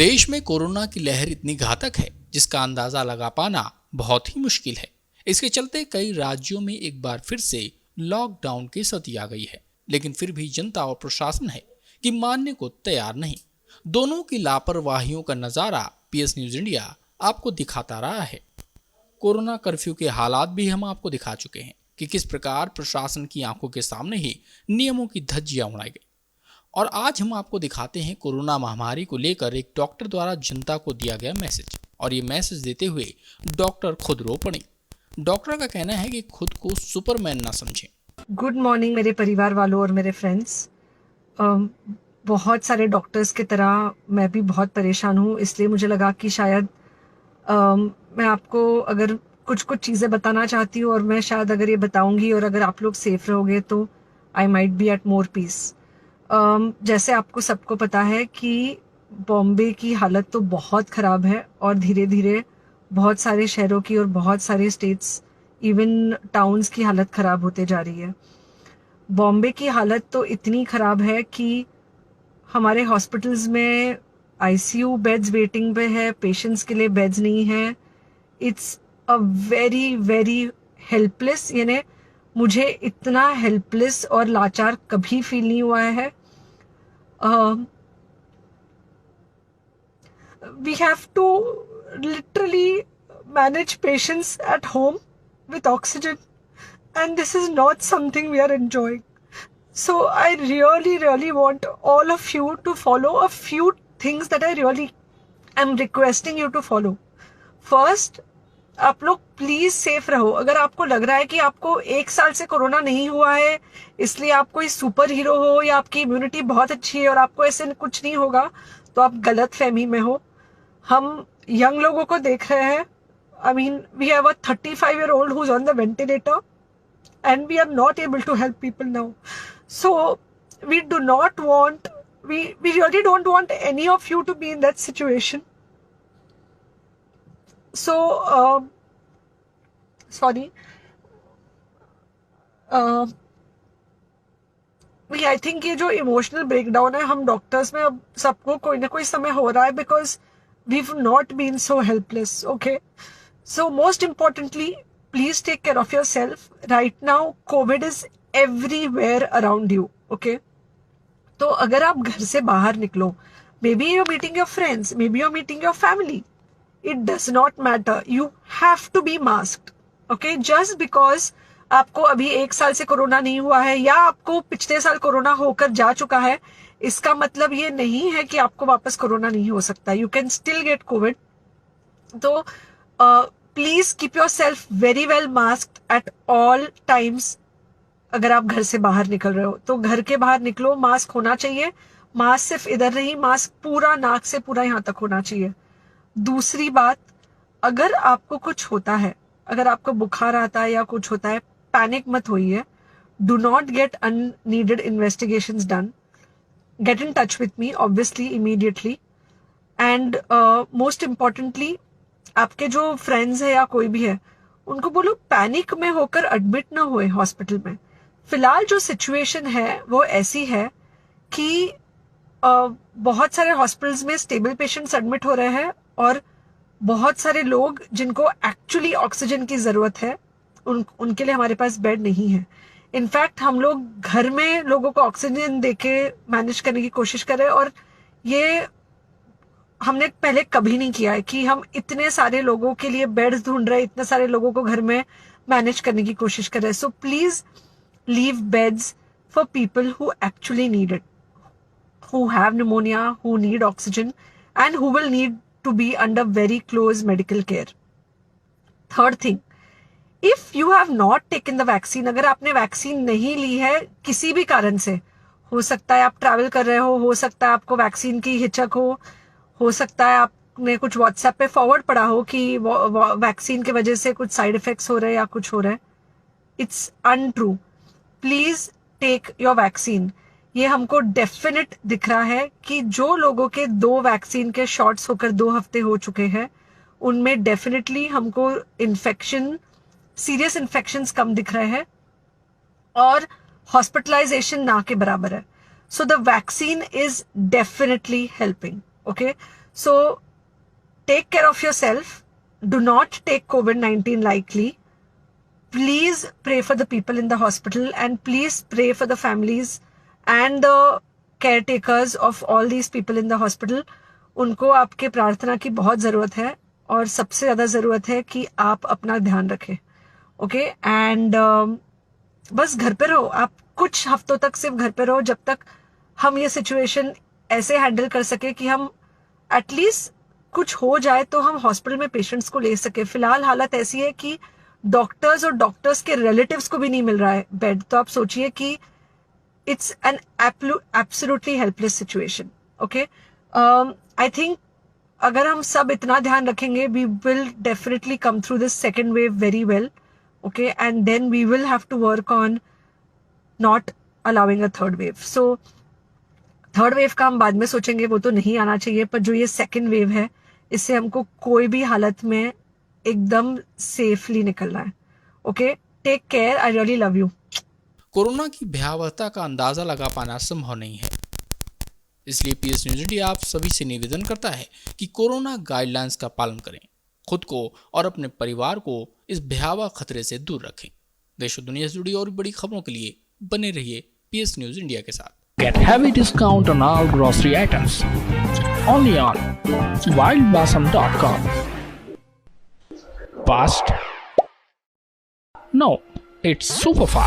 देश में कोरोना की लहर इतनी घातक है जिसका अंदाजा लगा पाना बहुत ही मुश्किल है। इसके चलते कई राज्यों में एक बार फिर से लॉकडाउन की स्थिति आ गई है, लेकिन फिर भी जनता और प्रशासन है कि मानने को तैयार नहीं। दोनों की लापरवाहियों का नजारा पीएस न्यूज इंडिया आपको दिखाता रहा है। कोरोना कर्फ्यू के हालात भी हम आपको दिखा चुके हैं कि किस प्रकार प्रशासन की आंखों के सामने ही नियमों की धज्जियां उड़ाई गई। और आज हम आपको दिखाते हैं कोरोना महामारी को लेकर एक डॉक्टर द्वारा जनता को दिया गया मैसेज, और ये मैसेज देते हुए डॉक्टर खुद रो पड़े। डॉक्टर का कहना है कि खुद को सुपरमैन ना समझें। गुड मॉर्निंग मेरे परिवार वालों और मेरे फ्रेंड्स। बहुत सारे डॉक्टर्स की तरह मैं भी बहुत परेशान हूँ, इसलिए मुझे लगा कि शायद मैं आपको अगर कुछ चीज़ें बताना चाहती हूँ, और मैं शायद अगर ये बताऊंगी और अगर आप लोग सेफ रहोगे तो I might be at more peace. जैसे आपको सबको पता है कि बॉम्बे की हालत तो बहुत ख़राब है, और धीरे धीरे बहुत सारे शहरों की और बहुत सारे स्टेट्स, इवन टाउन्स की हालत ख़राब होते जा रही है। बॉम्बे की हालत तो इतनी ख़राब है कि हमारे हॉस्पिटल्स में आईसीयू बेड्स वेटिंग पे है, पेशेंट्स के लिए बेड्स नहीं है। It's a very very helpless, यानी मुझे इतना हेल्पलेस और लाचार कभी फील नहीं हुआ है। We have to literally manage patients at home with oxygen, and this is not something we are enjoying. So I really want all of you to follow a few things that I really am requesting you to follow. First, आप लोग please safe रहो। अगर आपको लग रहा है कि आपको 1 साल से कोरोना नहीं हुआ है, इसलिए आप कोई सुपर हीरो हो या आपकी इम्यूनिटी बहुत अच्छी है और आपको ऐसे कुछ नहीं होगा, तो आप गलत फहमी में हो। हम यंग लोगों को देख रहे हैं। I mean, we have a 35-year-old who's on the ventilator, and we are not able to help people now. So we do not want, we really don't want any of you to be in that situation. So sorry, I think ये जो emotional breakdown है, हम doctors में अब सबको कोई ना कोई समय हो रहा है, because we've not been so helpless. Okay, so most importantly, please take care of yourself. Right now COVID is everywhere around you. Okay, तो अगर आप घर से बाहर निकलो, maybe you're meeting your friends, maybe you're meeting your family, it does not matter, you have to be masked. Okay, just because आपको अभी 1 साल से कोरोना नहीं हुआ है या आपको पिछले साल कोरोना होकर जा चुका है, इसका मतलब ये नहीं है कि आपको वापस कोरोना नहीं हो सकता। You can still get covid. तो please keep yourself very well masked at all times. अगर आप घर से बाहर निकल रहे हो तो घर के बाहर निकलो, मास्क होना चाहिए। मास्क सिर्फ इधर नहीं, मास्क पूरा नाक से पूरा यहाँ तक होना चाहिए। दूसरी बात, अगर आपको कुछ होता है, अगर आपको बुखार आता है या कुछ होता है, पैनिक मत होइए। Do not get unneeded investigations done. Get in touch with me, obviously, immediately. And most importantly, आपके जो फ्रेंड्स है या कोई भी है, उनको बोलो पैनिक में होकर एडमिट ना हुए हॉस्पिटल में। फिलहाल जो सिचुएशन है वो ऐसी है कि बहुत सारे हॉस्पिटल्स में स्टेबल पेशेंट्स एडमिट हो रहे हैं, और बहुत सारे लोग जिनको एक्चुअली ऑक्सीजन की जरूरत है, उनके लिए हमारे पास बेड नहीं है। इनफैक्ट हम लोग घर में लोगों को ऑक्सीजन देके मैनेज करने की कोशिश कर रहे हैं, और ये हमने पहले कभी नहीं किया है कि हम इतने सारे लोगों के लिए बेड्स ढूंढ रहे हैं, इतने सारे लोगों को घर में मैनेज करने की कोशिश कर रहे हैं। So please leave beds for people who actually need it, who have pneumonia, who need oxygen, and who will need to be under very close medical care. Third thing, if you have not taken the vaccine, अगर आपने vaccine नहीं ली है किसी भी कारण से, हो सकता है आप ट्रैवल कर रहे हो सकता है आपको वैक्सीन की हिचक हो सकता है आपने कुछ व्हाट्सएप पे फॉरवर्ड पढ़ा हो कि वैक्सीन की वजह से कुछ साइड इफेक्ट्स हो रहे हैं या कुछ हो रहा है। It's untrue. Please take your vaccine. ये हमको डेफिनेट दिख रहा है कि जो लोगों के 2 वैक्सीन के शॉट्स होकर 2 हफ्ते हो चुके हैं, उनमें डेफिनेटली हमको इन्फेक्शन, सीरियस इन्फेक्शंस कम दिख रहे हैं, और हॉस्पिटलाइजेशन ना के बराबर है। So the vaccine is definitely helping. Okay, So take care of yourself. Do not take COVID-19 lightly. Please pray for the people in the hospital, and please pray for the families and the caretakers of all these people in the hospital. उनको आपके प्रार्थना की बहुत ज़रूरत है, और सबसे ज़्यादा ज़रूरत है कि आप अपना ध्यान रखें. ओके, एंड बस घर पे रहो. आप कुछ हफ्तों तक सिर्फ घर पे रहो, जब तक हम ये सिचुएशन ऐसे हैंडल कर सके कि हम एटलीस्ट कुछ हो जाए तो हम हॉस्पिटल में पेशेंट्स को ले सके. फिलहाल हालत ऐसी है कि डॉक्टर्स और डॉक्टर्स के रिलेटिव्स को भी नहीं मिल रहा है बेड. तो आप सोचिए कि it's an absolutely helpless situation. Okay, I think अगर हम सब इतना ध्यान रखेंगे, we will definitely come through this second wave very well. Okay, and then we will have to work on not allowing a third wave. So third wave का हम बाद में सोचेंगे, वो तो नहीं आना चाहिए. पर जो ये सेकेंड वेव है, इससे हमको कोई भी हालत में एकदम सेफली निकलना है. Okay, take care. I really love you. Corona की भयावहता का अंदाजा लगा पाना संभव नहीं है, इसलिए पीएस न्यूज इंडिया आप सभी से निवेदन करता है कि कोरोना गाइडलाइंस का पालन करें, खुद को और अपने परिवार को इस भयावह खतरे से दूर रखें. देश और दुनिया से जुड़ी और बड़ी खबरों के लिए बने रहिए पीएस न्यूज इंडिया के साथ. Get heavy discount on all grocery items. Only on wildblossom.com. Fast? No, it's super fast.